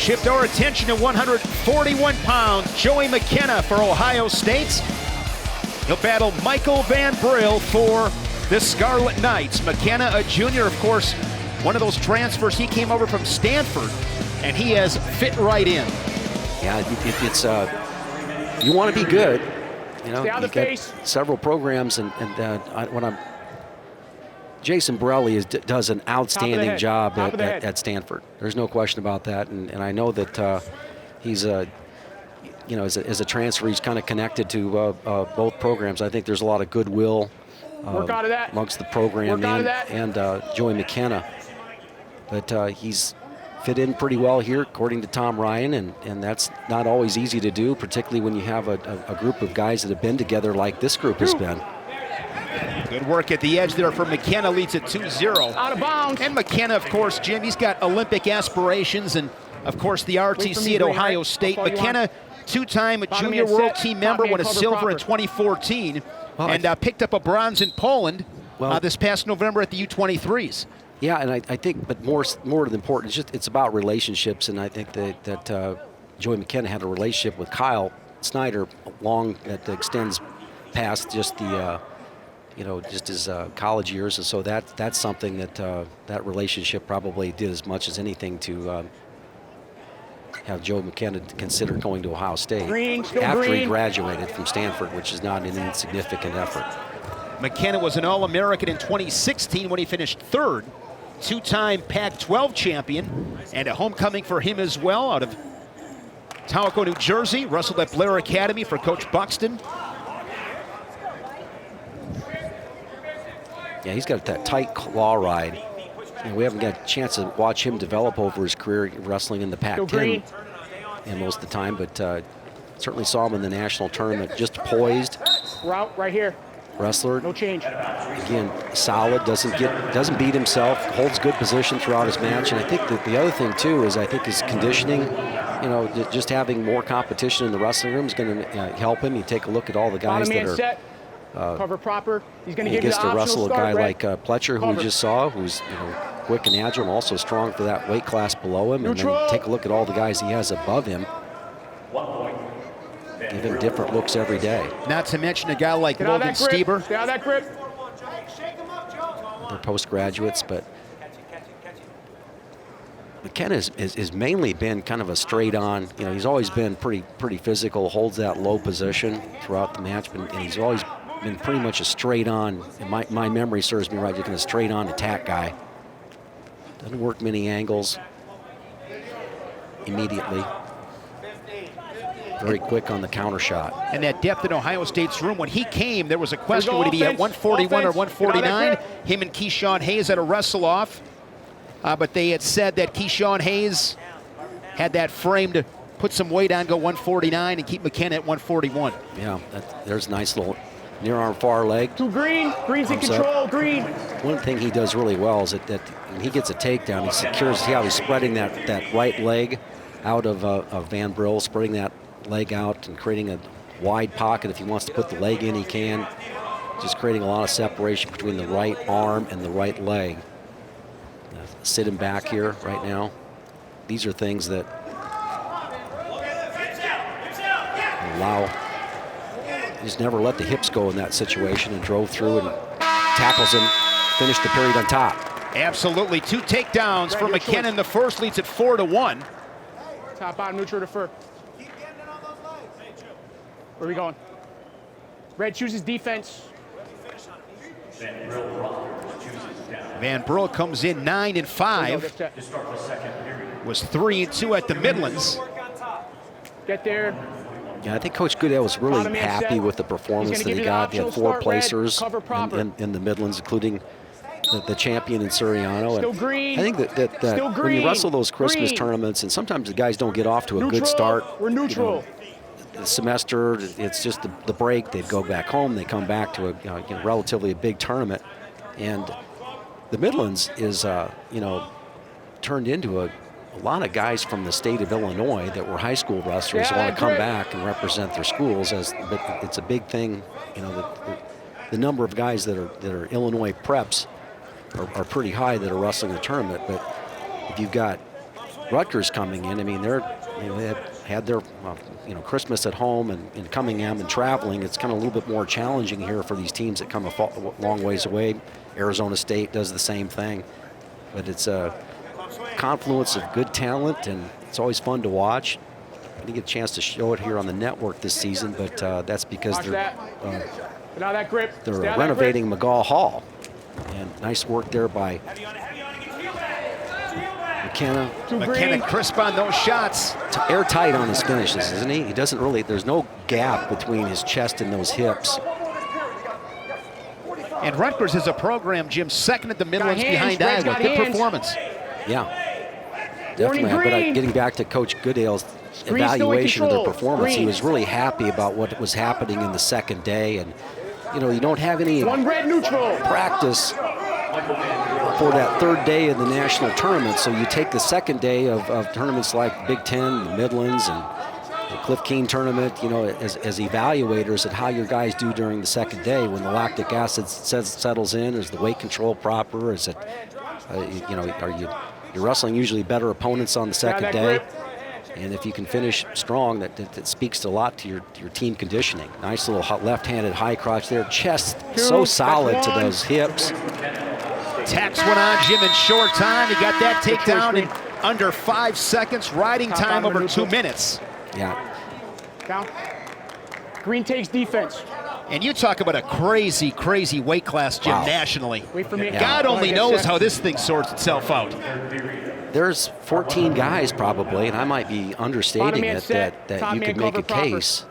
Shift our attention to 141 pounds, Joey McKenna for Ohio State. He'll battle Michael Van Brill for the Scarlet Knights. McKenna, a junior, of course, one of those transfers. He came over from Stanford, and he has fit right in. Yeah, it's you want to be good. You know, you got several programs, and Jason Borelli does an outstanding job at Stanford. There's no question about that, and I know that he's you know, as a transfer, he's kind of connected to both programs. I think there's a lot of goodwill amongst the program and Joey McKenna. But he's fit in pretty well here, according to Tom Ryan, and that's not always easy to do, particularly when you have a group of guys that have been together like this group has been. Good work at the edge there for McKenna, leads at 2-0. Out of bounds. And McKenna, of course, Jim, he's got Olympic aspirations, and of course the RTC at Ohio State. McKenna, two-time junior world team member, won a silver in 2014, and picked up a bronze in Poland this past November at the U23s. Yeah, and I think, but more than important, it's about relationships, and I think that Joey McKenna had a relationship with Kyle Snyder that extends past just the just his college years, and so that's something that relationship probably did as much as anything to have Joe McKenna consider going to Ohio State after he graduated from Stanford, which is not an insignificant effort. McKenna was an All-American in 2016 when he finished third, two-time Pac-12 champion, and a homecoming for him as well out of Tahoe, New Jersey. Wrestled at Blair Academy for Coach Buxton. Yeah, he's got that tight claw ride. And we haven't got a chance to watch him develop over his career wrestling in the Pac-10 most of the time, but certainly saw him in the national tournament, just poised. Route right here. Wrestler. No change. Again, solid, doesn't beat himself, holds good position throughout his match. And I think that the other thing too is his conditioning, just having more competition in the wrestling room is going to help him. You take a look at all the guys that are set. Cover proper. He's going to get to wrestle a guy like Pletcher, who we just saw, who's quick and agile and also strong for that weight class below him. And then take a look at all the guys he has above him. Give him different looks every day. Not to mention a guy like Logan Stieber. Get out of that grip. They're postgraduates, but McKenna has mainly been kind of a straight-on. He's always been pretty physical, holds that low position throughout the match, and he's always been pretty much a straight-on. And my memory serves me right. You're a straight-on attack guy. Doesn't work many angles immediately. Very quick on the counter shot. And that depth in Ohio State's room, when he came, there was a question, would he be at 141 or 149? Him and Keyshawn Hayes had a wrestle-off, but they had said that Keyshawn Hayes had that frame to put some weight on, go 149, and keep McKenna at 141. Yeah, there's a nice little near arm far leg. To Green. Green's in control. Green. One thing he does really well is that when he gets a takedown, he secures. See how he's spreading that right leg out of Van Brill, spreading that leg out and creating a wide pocket. If he wants to put the leg in, he can. Just creating a lot of separation between the right arm and the right leg. Sit him back here right now. These are things that allow. Just never let the hips go in that situation, and drove through and tackles him, finished the period on top. Absolutely. 2 takedowns for McKenna in the first, leads at 4-1. Top bottom, neutral to fur. Where are we going? Red chooses defense. Van Brill comes in 9-5. Was 3-2 at the Midlands. Get there. Yeah, I think Coach Goodell was really happy with the performance that he got. He had 4 placers in the Midlands, including the champion in Suriano. And I think that when you wrestle those Christmas tournaments, and sometimes the guys don't get off to a good start. We're neutral. The semester, it's just the break. They go back home. They come back to a relatively a big tournament, and the Midlands is turned into a lot of guys from the state of Illinois that were high school wrestlers want to come back and represent their schools. It's a big thing. The number of guys that are Illinois preps are pretty high that are wrestling the tournament. But if you've got Rutgers coming in. I mean, they had their Christmas at home and coming in and traveling. It's kind of a little bit more challenging here for these teams that come a long ways away. Arizona State does the same thing, but it's a confluence of good talent, and it's always fun to watch. I didn't get a chance to show it here on the network this season, but that's because they're renovating McGaw Hall. And nice work there by McKenna. McKenna crisp on those shots. Airtight on his finishes, isn't he? He doesn't really, there's no gap between his chest and those hips. And Rutgers is a program, Jim, second at the Midlands behind Iowa. Good performance. Yeah, definitely. But getting back to Coach Goodale's evaluation of their performance, he was really happy about what was happening in the second day. And, you don't have any practice for that third day of the national tournament. So you take the second day of tournaments like Big Ten, the Midlands, and the Cliff Keen tournament, as evaluators at how your guys do during the second day when the lactic acid settles in. Is the weight control proper? Is it, are you're wrestling usually better opponents on the second day? And if you can finish strong, that speaks a lot to your team conditioning. Nice little left-handed high crotch there. Chest so solid to those hips. Tax one on Jim in short time. He got that takedown in under 5 seconds. Riding time over 2 minutes. Yeah. Down. Green takes defense. And you talk about a crazy, crazy weight class, Jim, nationally. Wait for me. God only knows how this thing sorts itself out. There's 14 guys probably, and I might be understating it, that you could make a case.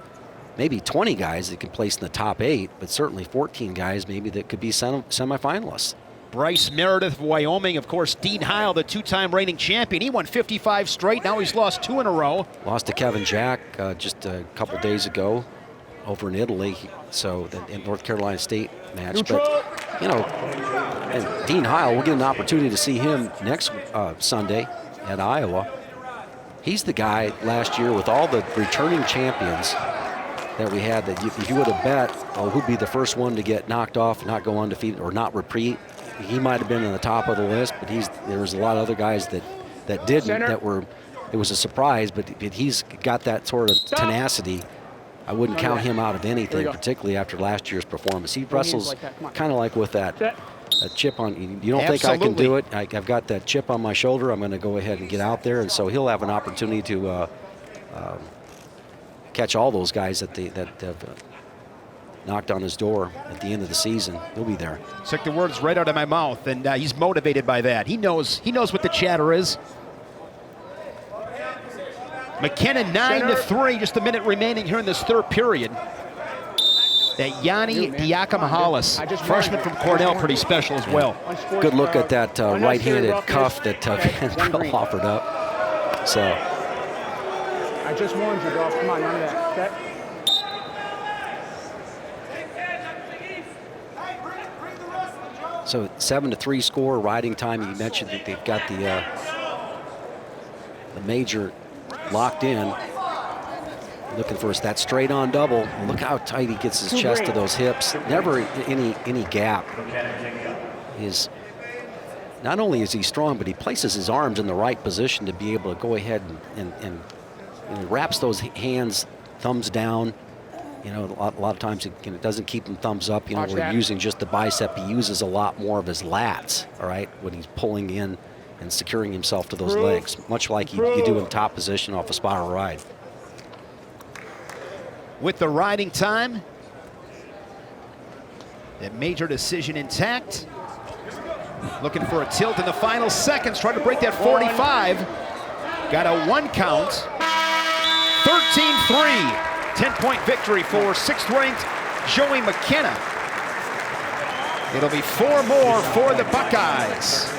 Maybe 20 guys that could place in the top 8, but certainly 14 guys maybe that could be semifinalists. Bryce Meredith of Wyoming, of course, Dean Heil, the two-time reigning champion. He won 55 straight. Now he's lost 2 in a row. Lost to Kevin Jack just a couple days ago over in Italy, so in North Carolina State match. But, and Dean Heil, we'll get an opportunity to see him next Sunday at Iowa. He's the guy last year with all the returning champions that we had that if you would have bet, who'd be the first one to get knocked off, not go undefeated, or not repeat, he might have been in the top of the list, but there was a lot of other guys that didn't, it was a surprise, but he's got that sort of tenacity. I wouldn't count him out of anything, particularly after last year's performance. He wrestles kind of like with that chip on. You don't think I can do it? I've got that chip on my shoulder. I'm going to go ahead and get out there, and so he'll have an opportunity to catch all those guys that have knocked on his door at the end of the season. He'll be there. Took the words right out of my mouth, and he's motivated by that. He knows what the chatter is. McKenna 9-3, just a minute remaining here in this third period. That Yanni Diakomahalis, freshman from Cornell, pretty special as well. Good look at that right-handed cuff that Van Brill offered up. So. I just warned you, bro. Come on, none of that. Okay? So 7-3 score, riding time. You mentioned that they've got the major locked in. Looking for that straight on double. Look how tight he gets his chest to those hips. Never any gap. Not only is he strong, but he places his arms in the right position to be able to go ahead and wraps those hands, thumbs down. A lot of times it doesn't keep him thumbs up. We're using just the bicep. He uses a lot more of his lats, all right, when he's pulling in and securing himself to those legs, much like you do in top position off a spiral ride. With the riding time, that major decision intact. Looking for a tilt in the final seconds, trying to break that 45. Got a 1 count. 13-3. 10-point victory for 6th-ranked Joey McKenna. It'll be 4 more for the Buckeyes.